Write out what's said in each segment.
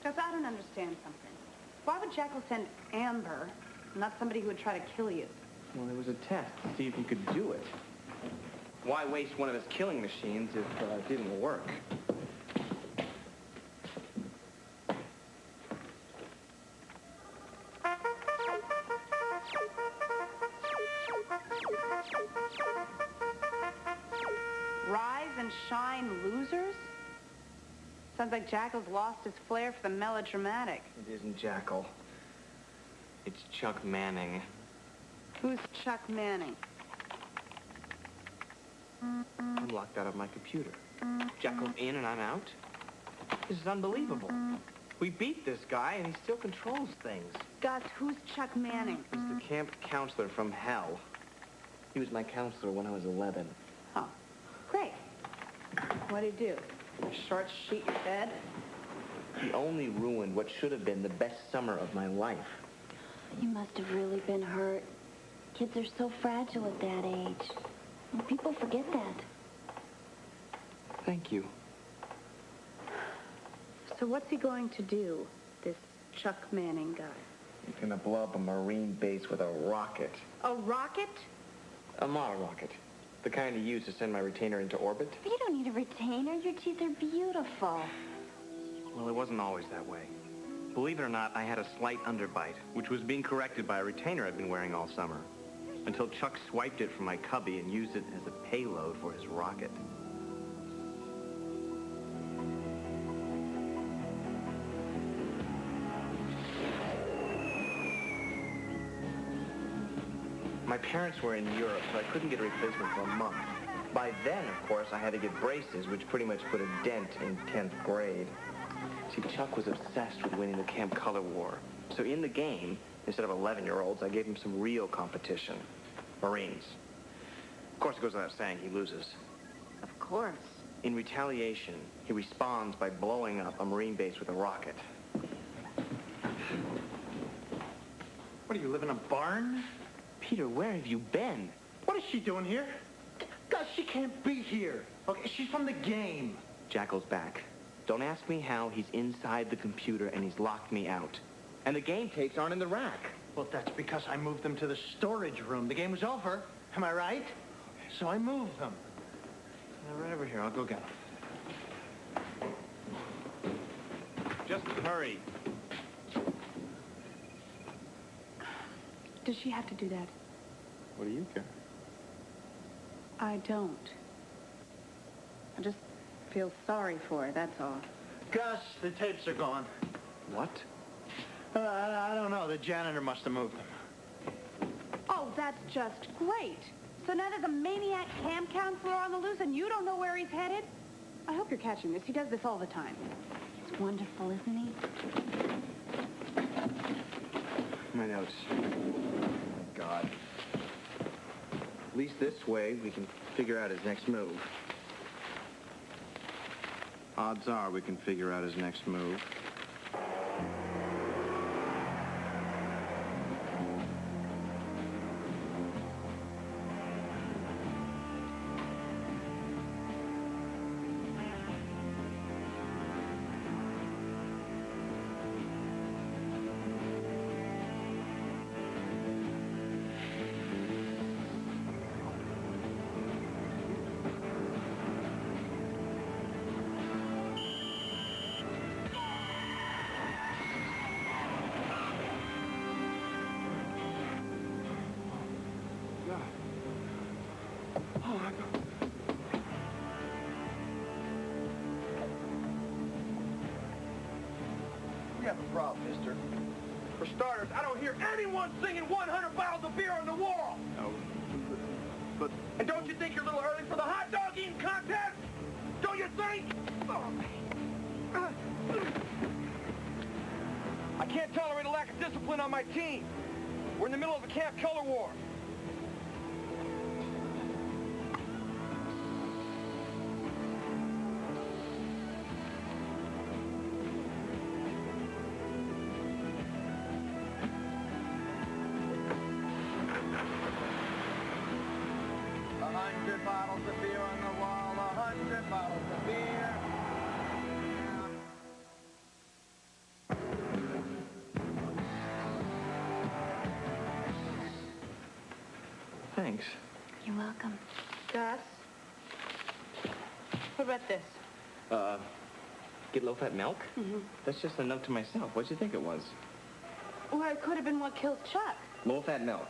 Gus, I don't understand something. Why would Jackal send Amber, not somebody who would try to kill you? Well, it was a test to see if he could do it. Why waste one of his killing machines if it didn't work? Rise and shine, losers? Sounds like Jackal's lost his flair for the melodramatic. It isn't Jackal. It's Chuck Manning. Who's Chuck Manning? I'm locked out of my computer. Jackal's in and I'm out? This is unbelievable. We beat this guy and he still controls things. Gus, who's Chuck Manning? He's the camp counselor from hell. He was my counselor when I was 11. Oh, great. What'd he do? Short sheet your bed? He only ruined what should have been the best summer of my life. You must have really been hurt. Kids are so fragile at that age. And people forget that. Thank you. So what's he going to do, this Chuck Manning guy? He's gonna blow up a Marine base with a rocket. A rocket? A model rocket. The kind you use to send my retainer into orbit. But you don't need a retainer. Your teeth are beautiful. Well, it wasn't always that way. Believe it or not, I had a slight underbite, which was being corrected by a retainer I'd been wearing all summer, until Chuck swiped it from my cubby and used it as a payload for his rocket. My parents were in Europe, so I couldn't get a replacement for a month. By then, of course, I had to get braces, which pretty much put a dent in 10th grade. See, Chuck was obsessed with winning the Camp Color War. So in the game, instead of 11-year-olds, I gave him some real competition. Marines. Of course, it goes without saying, he loses. Of course. In retaliation, he responds by blowing up a Marine base with a rocket. What, do you live in a barn? Peter, where have you been? What is she doing here? Gus, she can't be here. Okay, she's from the game. Jackal's back. Don't ask me how. He's inside the computer and he's locked me out. And the game tapes aren't in the rack. Well, that's because I moved them to the storage room. The game was over. Am I right? So I moved them. Right over here. I'll go get them. Just hurry. Does she have to do that? What do you care? I don't. I just feel sorry for her, that's all. Gus, the tapes are gone. What? I don't know. The janitor must have moved them. Oh, that's just great. So now there's a maniac camp counselor on the loose and you don't know where he's headed? I hope you're catching this. He does this all the time. He's wonderful, isn't he? My notes. Oh, God. At least this way we can figure out his next move. Odds are we can figure out his next move. Oh, my God. We have a problem, mister. For starters, I don't hear anyone singing 100 bottles of beer on the wall. No, but... And don't you think you're a little early for the hot dog eating contest? Don't you think? I can't tolerate a lack of discipline on my team. We're in the middle of a camp color war. Bottles of beer on the wall, 100 bottles of beer. thanks. You're welcome. Gus? What about this? Get low-fat milk? Mm-hmm. That's just a note to myself. What'd you think it was? Well, it could have been what killed Chuck. Low-fat milk.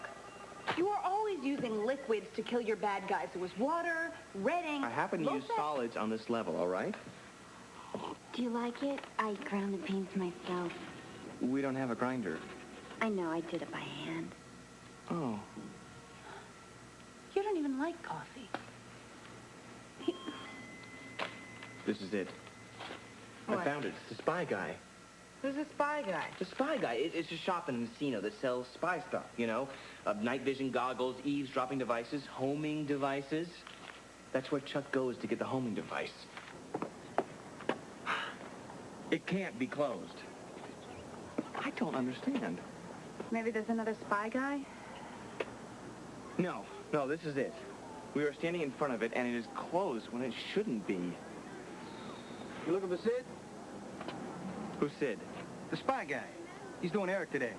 You are always using liquids to kill your bad guys. It was water, red ink. I happen to use solids on this level, all right? Do you like it? I ground the beans myself. We don't have a grinder. I know, I did it by hand. Oh. You don't even like coffee. This is it. What? I found it. It's the spy guy. Who's a spy guy? The spy guy. It's a shop in Encino that sells spy stuff, you know? Night vision goggles, eavesdropping devices, homing devices. That's where Chuck goes to get the homing device. It can't be closed. I don't understand. Maybe there's another spy guy? No, this is it. We were standing in front of it, and it is closed when it shouldn't be. You looking for Sid? Who's Sid? The spy guy. He's doing Eric today.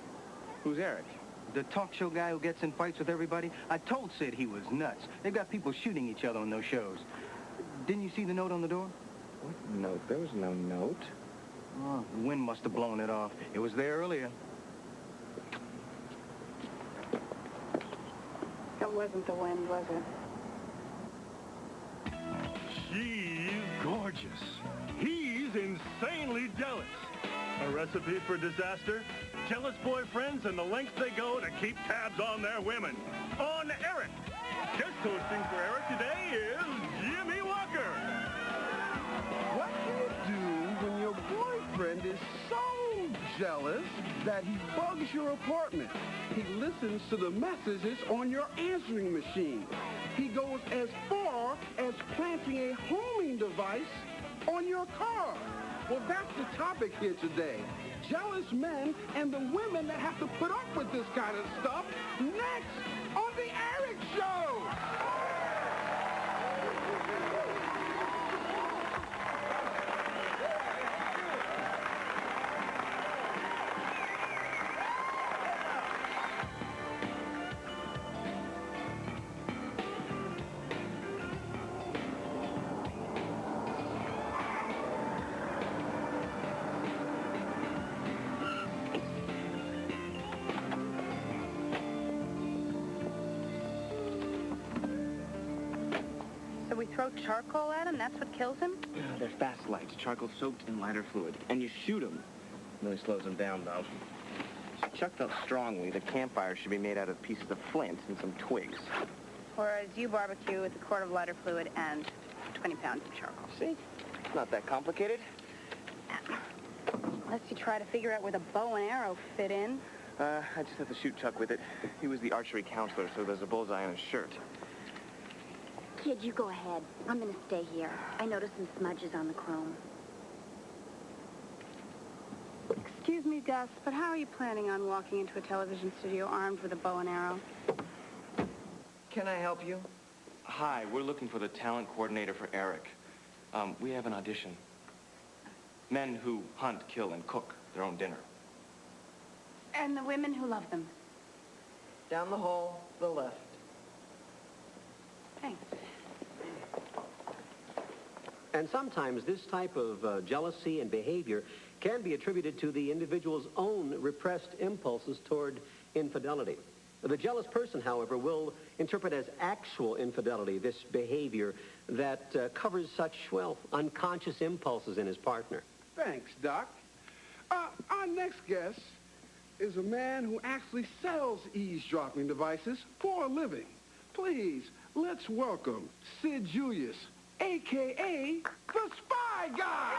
Who's Eric? The talk show guy who gets in fights with everybody. I told Sid he was nuts. They've got people shooting each other on those shows. Didn't you see the note on the door? What note? There was no note. Oh, the wind must have blown it off. It was there earlier. It wasn't the wind, was it? She's gorgeous. He's insanely jealous. A recipe for disaster? Jealous boyfriends and the lengths they go to keep tabs on their women. On Eric. Guest hosting for Eric today is Jimmy Walker. What do you do when your boyfriend is so jealous that he bugs your apartment? He listens to the messages on your answering machine. He goes as far as planting a homing device on your car. Well, that's the topic here today. Jealous men and the women that have to put up with this kind of stuff next on The Eric Show. So we throw charcoal at him? That's what kills him? They're fast lights, charcoal soaked in lighter fluid. And you shoot them. Really slows them down, though. So Chuck felt strongly the campfire should be made out of pieces of flint and some twigs. Whereas you barbecue with a quart of lighter fluid and 20 pounds of charcoal. See? It's not that complicated. Unless you try to figure out where the bow and arrow fit in. I just have to shoot Chuck with it. He was the archery counselor, so there's a bullseye on his shirt. Kid, you go ahead. I'm gonna stay here. I noticed some smudges on the chrome. Excuse me, Gus, but how are you planning on walking into a television studio armed with a bow and arrow? Can I help you? Hi, we're looking for the talent coordinator for Eric. We have an audition. Men who hunt, kill, and cook their own dinner. And the women who love them. Down the hall, the left. Thanks. And sometimes this type of jealousy and behavior can be attributed to the individual's own repressed impulses toward infidelity. The jealous person, however, will interpret as actual infidelity this behavior that covers such, well, unconscious impulses in his partner. Thanks, Doc. Our next guest is a man who actually sells eavesdropping devices for a living. Please, let's welcome Sid Julius, a.k.a. the Spy Guy.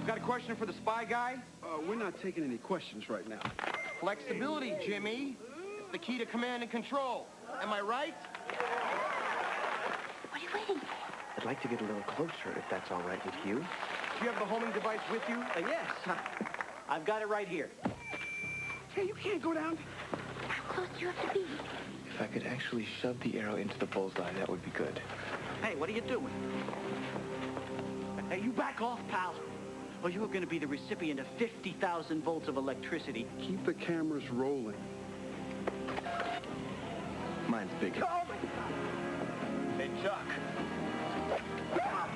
Got a question for the spy guy? We're not taking any questions right now. Flexibility, Jimmy. It's the key to command and control. Am I right? What are you waiting for? I'd like to get a little closer, if that's all right with you. Do you have the homing device with you? Yes. I've got it right here. Hey, you can't go down. How close do you have to be? If I could actually shove the arrow into the bullseye, that would be good. Hey, what are you doing? Hey, you back off, pal. Or you're going to be the recipient of 50,000 volts of electricity. Keep the cameras rolling. Mine's bigger. Oh, my God. Hey, Chuck. Look out!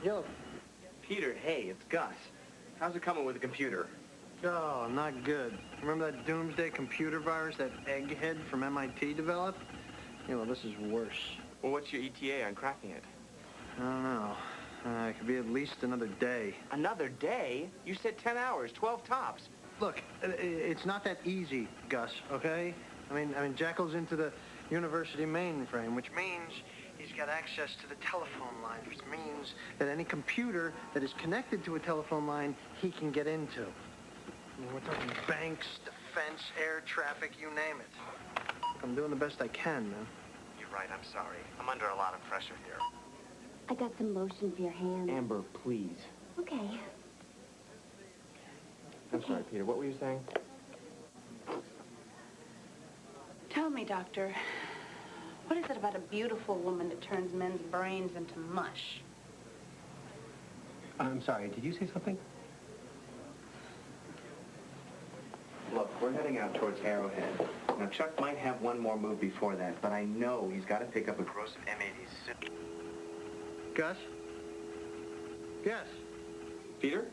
Yo. Peter, hey, it's Gus. How's it coming with the computer? Oh, not good. Remember that doomsday computer virus that egghead from MIT developed? You know, this is worse. Well, what's your ETA on cracking it? I don't know. It could be at least another day. Another day? You said 10 hours, 12 tops. Look, it's not that easy, Gus, okay? I mean, Jekyll's into the university mainframe, which means he's got access to the telephone line, which means that any computer that is connected to a telephone line, he can get into. I mean, we're talking banks, defense, air traffic, you name it. I'm doing the best I can, man. You're right, I'm sorry. I'm under a lot of pressure here. I got some lotion for your hands. Amber, please. Okay. I'm sorry, Peter. What were you saying? Tell me, Doctor, what is it about a beautiful woman that turns men's brains into mush? I'm sorry, did you say something? Look, we're heading out towards Arrowhead. Now, Chuck might have one more move before that, but I know he's got to pick up a gross of M80s. Gus? Gus? Peter?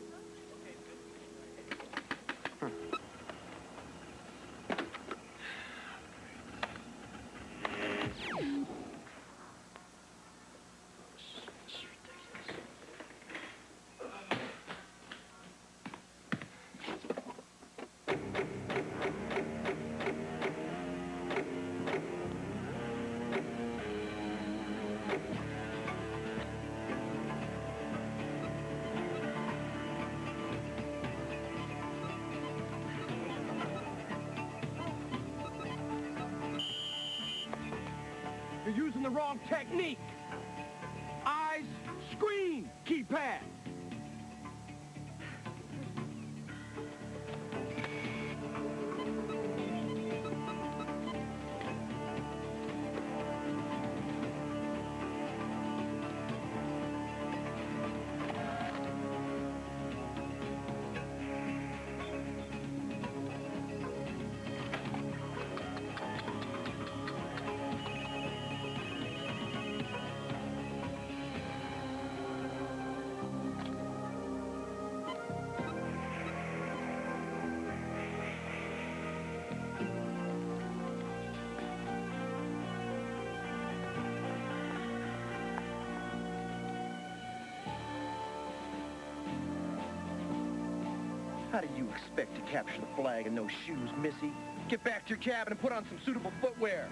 You're using the wrong technique. Eyes, screen, keypad. How do you expect to capture the flag in those shoes, Missy? Get back to your cabin and put on some suitable footwear.